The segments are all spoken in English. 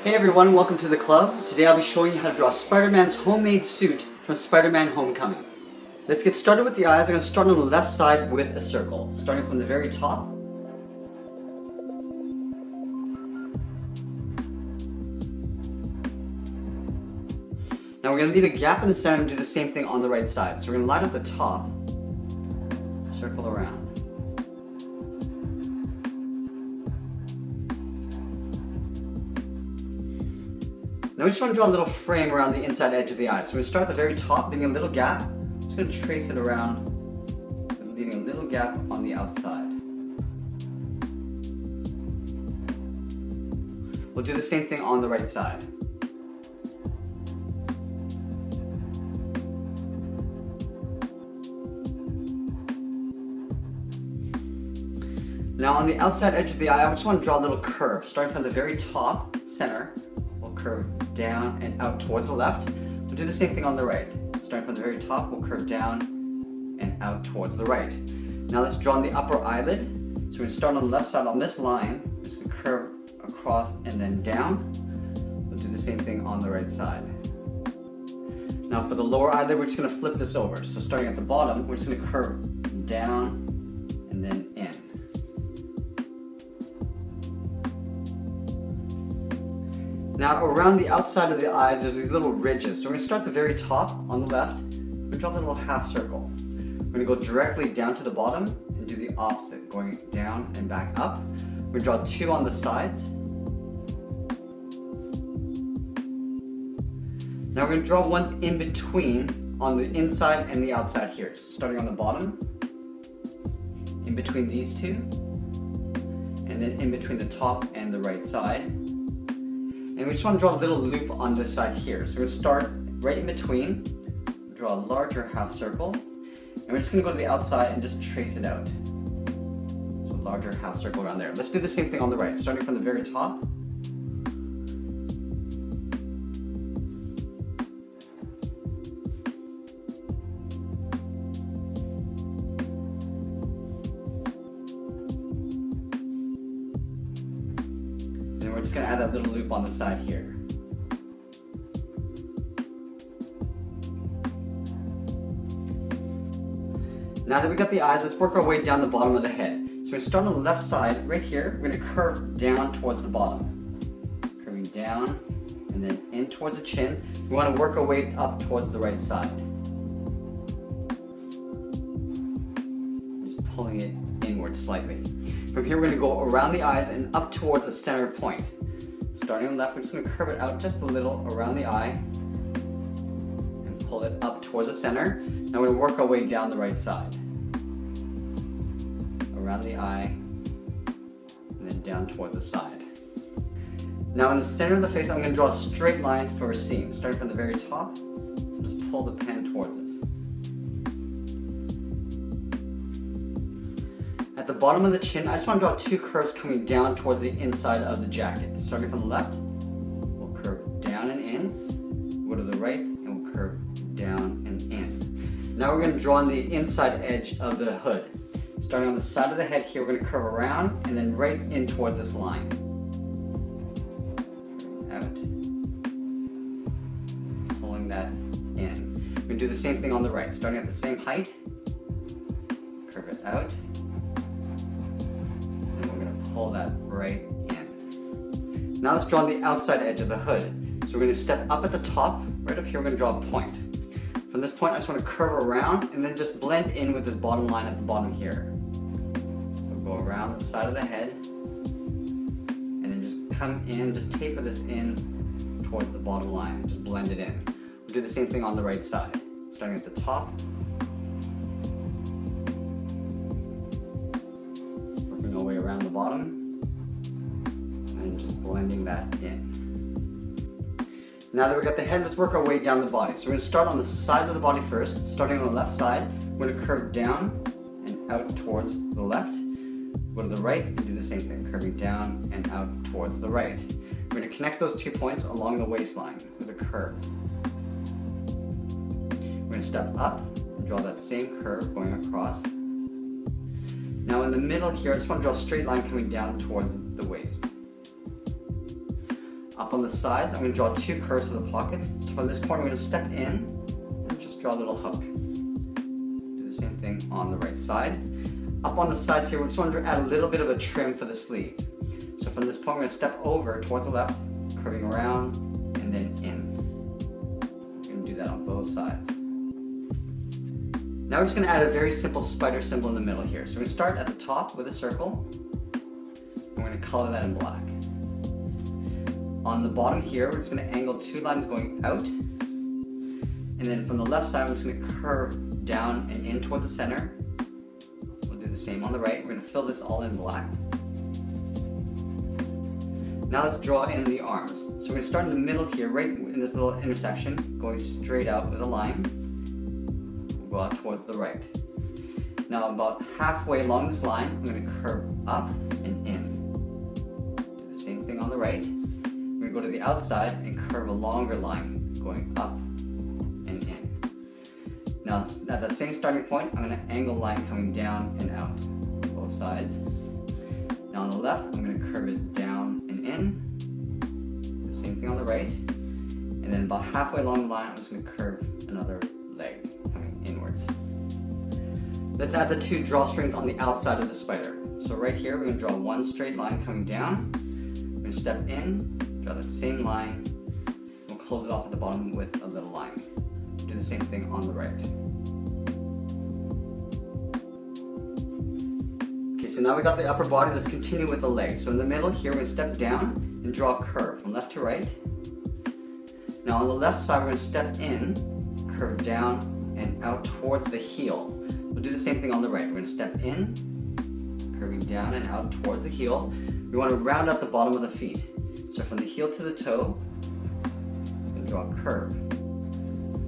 Hey everyone, welcome to the club. Today I'll be showing you how to draw Spider-Man's homemade suit from Spider-Man Homecoming. Let's get started with the eyes. I'm going to start on the left side with a circle, starting from the very top. Now we're going to leave a gap in the center and do the same thing on the right side. So we're going to line up the top, circle around. Now we just want to draw a little frame around the inside edge of the eye. So we're going to start at the very top, leaving a little gap. I'm just going to trace it around, leaving a little gap on the outside. We'll do the same thing on the right side. Now on the outside edge of the eye, I just want to draw a little curve, starting from the very top, center. We'll curve down and out towards the left. We'll do the same thing on the right. Starting from the very top, we'll curve down and out towards the right. Now let's draw on the upper eyelid. So we're going to start on the left side on this line. We're just going to curve across and then down. We'll do the same thing on the right side. Now for the lower eyelid, we're just going to flip this over. So starting at the bottom, we're just going to curve down and then in. Now around the outside of the eyes, there's these little ridges. So we're going to start at the very top on the left. We're going to draw a little half circle. We're going to go directly down to the bottom and do the opposite, going down and back up. We're going to draw two on the sides. Now we're going to draw ones in between on the inside and the outside here. So starting on the bottom, in between these two, and then in between the top and the right side. And we just want to draw a little loop on this side here. So we're going to start right in between, draw a larger half circle, and we're just going to go to the outside and just trace it out. So a larger half circle around there. Let's do the same thing on the right, starting from the very top. We're just going to add that little loop on the side here. Now that we got the eyes, let's work our way down the bottom of the head. So we're going to start on the left side, right here. We're going to curve down towards the bottom. Curving down and then in towards the chin. We want to work our way up towards the right side. Just pulling it inward slightly. From here, we're going to go around the eyes and up towards the center point. Starting on the left, we're just going to curve it out just a little around the eye and pull it up towards the center. Now we're going to work our way down the right side. Around the eye and then down toward the side. Now in the center of the face, I'm going to draw a straight line for a seam. Starting from the very top, just pull the pen towards us. At the bottom of the chin, I just want to draw two curves coming down towards the inside of the jacket. Starting from the left, we'll curve down and in, go to the right, and we'll curve down and in. Now we're going to draw on the inside edge of the hood. Starting on the side of the head here, we're going to curve around and then right in towards this line. Out. Pulling that in. We're going to do the same thing on the right. Starting at the same height, curve it out. Pull that right in. Now let's draw on the outside edge of the hood. So we're going to step up at the top, right up here we're going to draw a point. From this point I just want to curve around and then just blend in with this bottom line at the bottom here. So go around the side of the head and then just come in, just taper this in towards the bottom line, just blend it in. We'll do the same thing on the right side. Starting at the top, our way around the bottom and just blending that in. Now that we've got the head, let's work our way down the body. So we're going to start on the sides of the body first. Starting on the left side, we're going to curve down and out towards the left. Go to the right and do the same thing, curving down and out towards the right. We're going to connect those 2 points along the waistline with a curve. We're going to step up and draw that same curve going across. Now in the middle here, I just want to draw a straight line coming down towards the waist. Up on the sides, I'm going to draw 2 curves for the pockets. So from this corner, I'm going to step in and just draw a little hook. Do the same thing on the right side. Up on the sides here, we just want to add a little bit of a trim for the sleeve. So from this point, we're going to step over towards the left, curving around, and then in. We're going to do that on both sides. Now we're just going to add a very simple spider symbol in the middle here. So we're going to start at the top with a circle. We're going to color that in black. On the bottom here, we're just going to angle 2 lines going out. And then from the left side, we're just going to curve down and in toward the center. We'll do the same on the right. We're going to fill this all in black. Now let's draw in the arms. So we're going to start in the middle here, right in this little intersection, going straight out with a line. We'll go out towards the right. Now about halfway along this line, I'm going to curve up and in. Do the same thing on the right. We're going to go to the outside and curve a longer line, going up and in. Now at that same starting point, I'm going to angle a line coming down and out, both sides. Now on the left, I'm going to curve it down and in. The same thing on the right. And then about halfway along the line, I'm just going to curve another leg coming inwards. Let's add the 2 drawstrings on the outside of the spider. So right here, we're going to draw 1 straight line coming down. We're going to step in, draw that same line. We'll close it off at the bottom with a little line. Do the same thing on the right. So now we got the upper body, let's continue with the legs. So in the middle here, we're going to step down and draw a curve from left to right. Now on the left side, we're going to step in, curve down and out towards the heel. We'll do the same thing on the right. We're going to step in, curving down and out towards the heel. We want to round out the bottom of the feet. So from the heel to the toe, I'm going to draw a curve.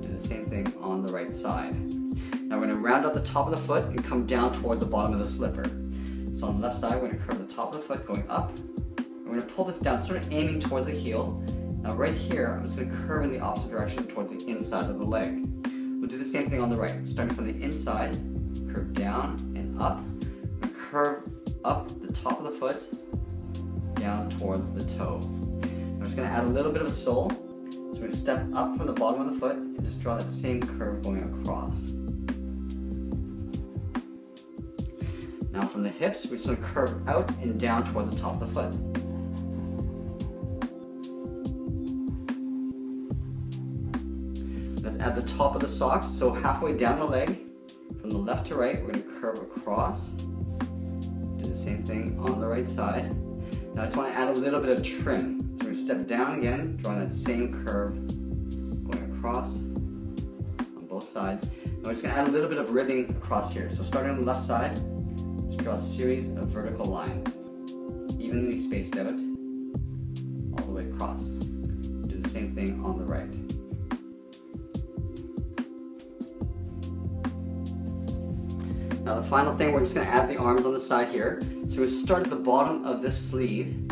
Do the same thing on the right side. Now we're going to round out the top of the foot and come down towards the bottom of the slipper. So on the left side, we're going to curve the top of the foot going up. We're going to pull this down, sort of aiming towards the heel. Now right here, I'm just going to curve in the opposite direction towards the inside of the leg. We'll do the same thing on the right. Starting from the inside, curve down and up. We're going to curve up the top of the foot, down towards the toe. I'm just going to add a little bit of a sole. So we're going to step up from the bottom of the foot and just draw that same curve going across. Now from the hips, we're just going to curve out and down towards the top of the foot. Let's add the top of the socks. So halfway down the leg, from the left to right, we're going to curve across. Do the same thing on the right side. Now I just want to add a little bit of trim. So we're going to step down again, drawing that same curve, going across on both sides. And we're just going to add a little bit of ribbing across here. So starting on the left side, draw a series of vertical lines, evenly spaced out, all the way across. Do the same thing on the right. Now the final thing, we're just going to add the arms on the side here. So we start at the bottom of this sleeve,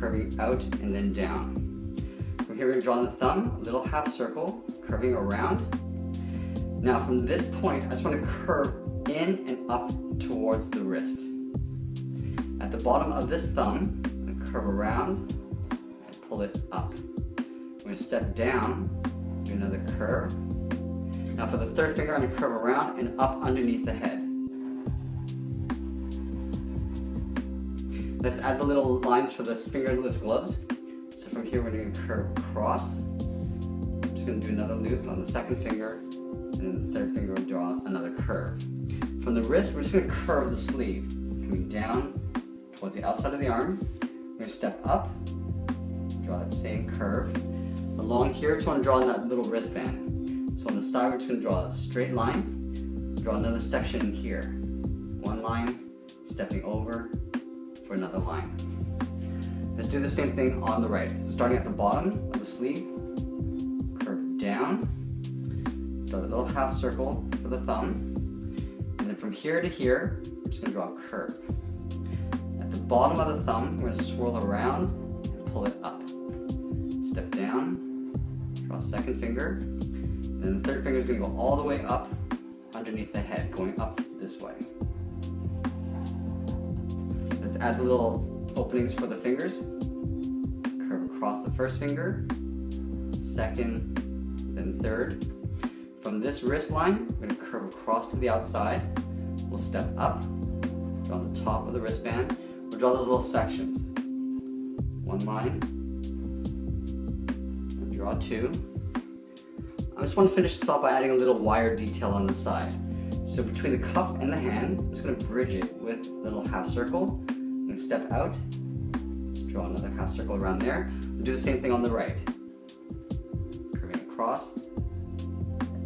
curving out and then down. From here we're going to draw the thumb, a little half circle, curving around. Now from this point, I just want to curve in and up towards the wrist. At the bottom of this thumb, I'm going to curve around and pull it up. I'm going to step down, do another curve. Now for the third finger, I'm going to curve around and up underneath the head. Let's add the little lines for the fingerless gloves. So from here, we're going to curve across. I'm just going to do another loop on the second finger, and then the third finger will draw another curve. From the wrist, we're just going to curve the sleeve, coming down towards the outside of the arm. We're going to step up, draw that same curve. Along here, just want to draw in that little wristband. So on the side, we're just going to draw a straight line, draw another section in here. One line, stepping over for another line. Let's do the same thing on the right. So starting at the bottom of the sleeve, curve down, draw a little half circle for the thumb. And then from here to here, we're just going to draw a curve. At the bottom of the thumb, we're going to swirl around and pull it up. Step down, draw a second finger, and then the third finger is going to go all the way up underneath the head, going up this way. Let's add the little openings for the fingers. Curve across the first finger, second, then third. From this wrist line, we're going to curve across to the outside. We'll step up, go on the top of the wristband. We'll draw those little sections. One line, and draw two. I just want to finish this off by adding a little wire detail on the side. So between the cuff and the hand, I'm just going to bridge it with a little half circle. I'm going to step out, just draw another half circle around there. We'll do the same thing on the right. Curving across,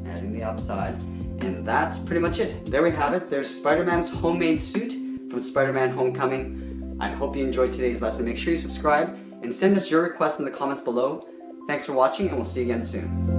adding the outside, and that's pretty much it. There we have it. There's Spider-Man's homemade suit from Spider-Man Homecoming. I hope you enjoyed today's lesson. Make sure you subscribe and send us your requests in the comments below. Thanks for watching, and we'll see you again soon.